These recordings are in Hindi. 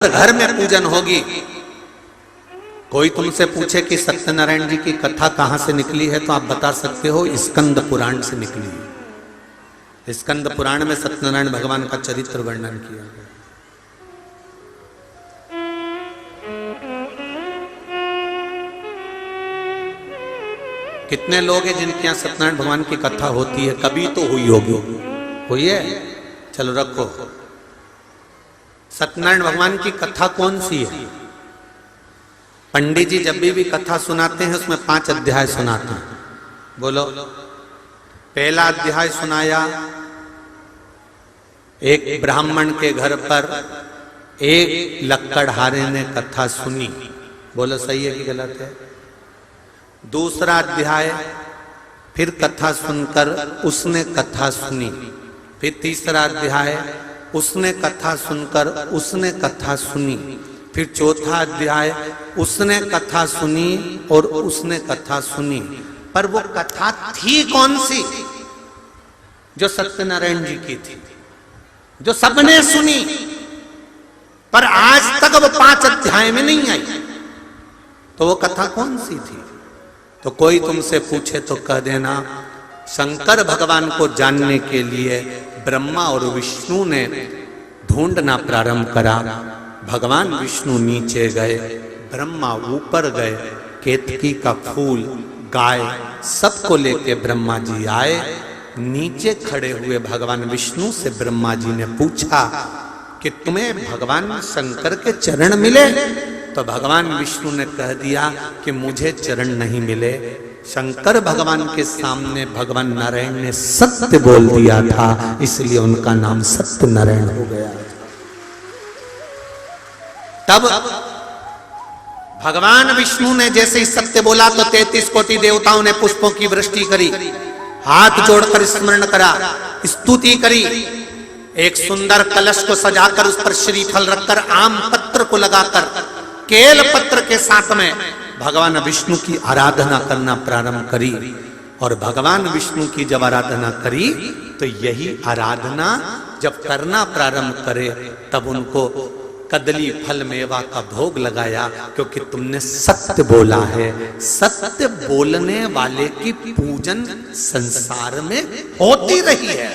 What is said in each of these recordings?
घर में पूजन होगी। कोई तुमसे पूछे कि सत्यनारायण जी की कथा कहां से निकली है तो आप बता सकते हो स्कंद पुराण से निकली है। स्कंद पुराण में सत्यनारायण भगवान का चरित्र वर्णन किया गया। कितने लोग हैं जिनके यहां सत्यनारायण भगवान की कथा होती है? कभी तो हुई होगी। हुई है? चलो रखो। सत्यनारायण भगवान की कथा कौन सी है? पंडित जी जब भी कथा सुनाते हैं उसमें 5 अध्याय सुनाते हैं। बोलो। पहला अध्याय सुनाया, एक ब्राह्मण के घर पर एक लक्कड़हारे ने कथा सुनी। बोलो सही है कि गलत है? दूसरा अध्याय, फिर कथा सुनकर उसने कथा सुनी। फिर तीसरा अध्याय, उसने कथा सुनकर उसने कथा सुनी। फिर चौथा अध्याय, उसने कथा सुनी और उसने कथा सुनी। पर वो कथा थी कौन सी? जो सत्यनारायण जी की थी, जो सबने सुनी, पर आज तक वो 5 अध्याय में नहीं आई। तो वो कथा कौन सी थी? तो कोई तुमसे पूछे तो कह देना, शंकर भगवान को जानने के लिए ब्रह्मा और विष्णु ने ढूंढना प्रारंभ करा। भगवान विष्णु नीचे गए, ब्रह्मा ऊपर गए। केतकी का फूल, गाय, सबको लेके ब्रह्मा जी आए। नीचे खड़े हुए भगवान विष्णु से ब्रह्मा जी ने पूछा कि तुम्हें भगवान शंकर के चरण मिले? तो भगवान विष्णु ने कह दिया कि मुझे चरण नहीं मिले। शंकर भगवान के सामने भगवान नारायण ने सत्य बोल दिया था, इसलिए उनका नाम सत्यनारायण हो गया। तब भगवान विष्णु ने जैसे ही सत्य बोला तो 33 कोटि देवताओं ने पुष्पों की वृष्टि करी, हाथ जोड़कर स्मरण करा, स्तुति करी। एक सुंदर कलश को सजाकर उस पर श्रीफल रखकर, आम पत्र को लगाकर, केल पत्र के साथ में भगवान विष्णु की आराधना करना प्रारंभ करी। और भगवान विष्णु की जब आराधना करी तो यही आराधना जब करना प्रारंभ करे तब उनको कदली फल मेवा का भोग लगाया, क्योंकि तुमने सत्य बोला है। सत्य बोलने वाले की पूजन संसार में होती रही है,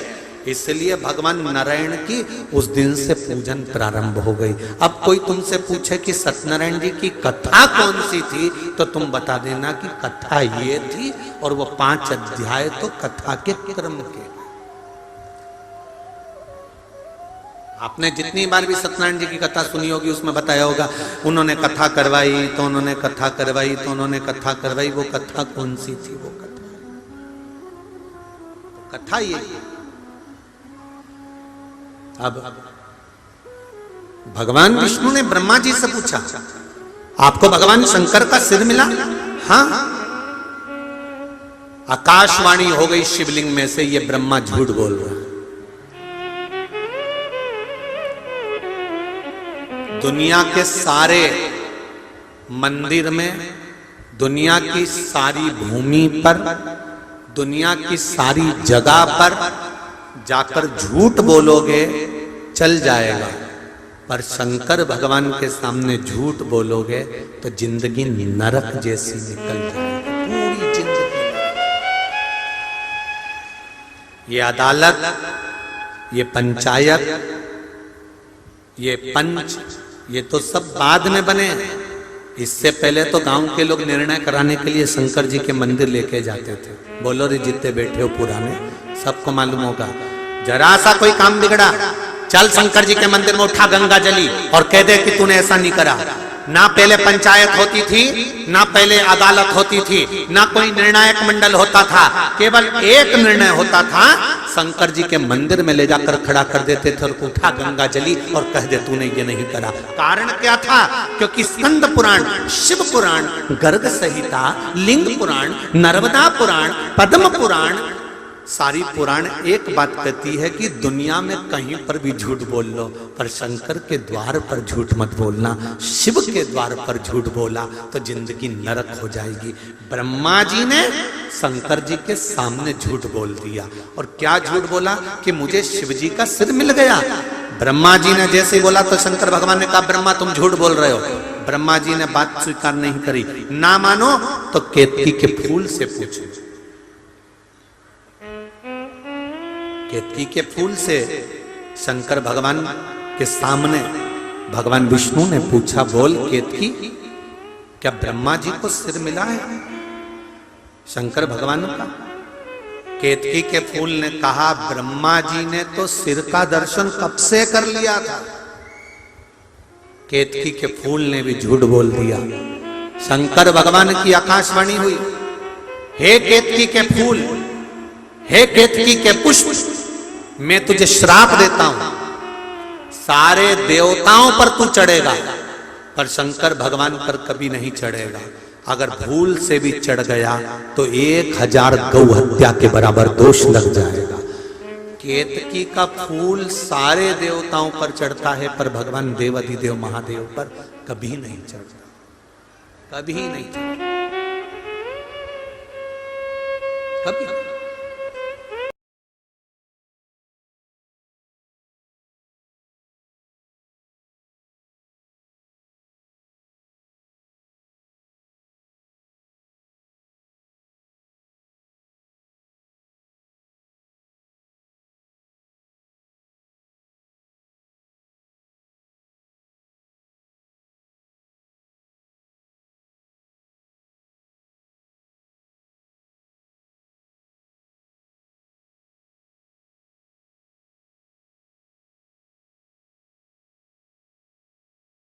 इसलिए भगवान नारायण की उस दिन से पूजन प्रारंभ हो गई। अब कोई तुमसे पूछे कि सत्यनारायण जी की कथा कौन सी थी तो तुम बता देना कि कथा ये थी, और वो 5 अध्याय तो कथा के क्रम के। आपने जितनी बार भी सत्यनारायण जी की कथा सुनी होगी उसमें बताया होगा, उन्होंने कथा करवाई तो उन्होंने कथा करवाई तो उन्होंने कथा करवाई। वो कथा कौन सी थी? वो कथा ये। अब भगवान विष्णु ने ब्रह्मा जी से पूछा, आपको भगवान शंकर का सिर मिला? हाँ। आकाशवाणी हो गई शिवलिंग में से, ये ब्रह्मा झूठ बोल रहा है। दुनिया के सारे मंदिर में, दुनिया की सारी भूमि पर, दुनिया की सारी जगह पर जाकर झूठ बोलोगे चल जाएगा, पर शंकर भगवान के सामने झूठ बोलोगे तो जिंदगी नरक जैसी निकल जाएगी, पूरी जिंदगी। ये अदालत, ये पंचायत, ये पंच, ये तो सब बाद में बने। इससे पहले तो गांव के लोग निर्णय कराने के लिए शंकर जी के मंदिर लेके जाते थे। बोलो रे, जितने बैठे हो पुराने, सबको मालूम होगा। जरा सा कोई काम बिगड़ा, चल शंकर जी के मंदिर में उठा गंगा जली और कह दे कि तूने ऐसा नहीं करा। ना पहले पंचायत होती थी, ना पहले अदालत होती थी, ना कोई निर्णायक मंडल होता था। केवल एक निर्णय होता था, शंकर जी के मंदिर में ले जाकर खड़ा कर देते थे और उठा गंगा जली और कह दे तूने ये नहीं करा। कारण क्या था? क्योंकि स्कंद पुराण, शिव पुराण, गर्ग संहिता, लिंग पुराण, नर्मदा पुराण, पद्म पुराण, सारी पुराण एक बात कहती है कि दुनिया में कहीं पर भी झूठ बोल लो, पर शंकर के द्वार पर झूठ मत बोलना। शिव के द्वार पर झूठ बोला तो जिंदगी नरक हो जाएगी। ब्रह्मा जी ने शंकर जी के सामने झूठ बोल दिया। और क्या झूठ बोला कि मुझे शिव जी का सिर मिल गया। ब्रह्मा जी ने जैसे बोला तो शंकर भगवान ने कहा ब्रह्मा तुम झूठ बोल रहे हो। ब्रह्मा जी ने बात स्वीकार नहीं करी। ना मानो तो केतकी के फूल से पूछो। केतकी के फूल से शंकर भगवान के सामने भगवान विष्णु ने पूछा, बोल केतकी क्या ब्रह्मा जी को सिर मिला है? शंकर भगवान का। केतकी के फूल ने कहा, ब्रह्मा जी ने तो सिर का दर्शन कब से कर लिया था। केतकी के फूल ने भी झूठ बोल दिया। शंकर भगवान की आकाशवाणी हुई, हे केतकी के फूल, हे केतकी के पुष्प, मैं तुझे श्राप देता हूं, सारे देवताओं पर तू चढ़ेगा पर शंकर भगवान पर कभी नहीं चढ़ेगा। अगर भूल से भी चढ़ गया तो 1000 गौ हत्या के बराबर दोष लग जाएगा। केतकी का फूल सारे देवताओं पर चढ़ता है पर भगवान देवाधिदेव महादेव पर कभी नहीं चढ़ता, कभी नहीं चढ़ता, कभी।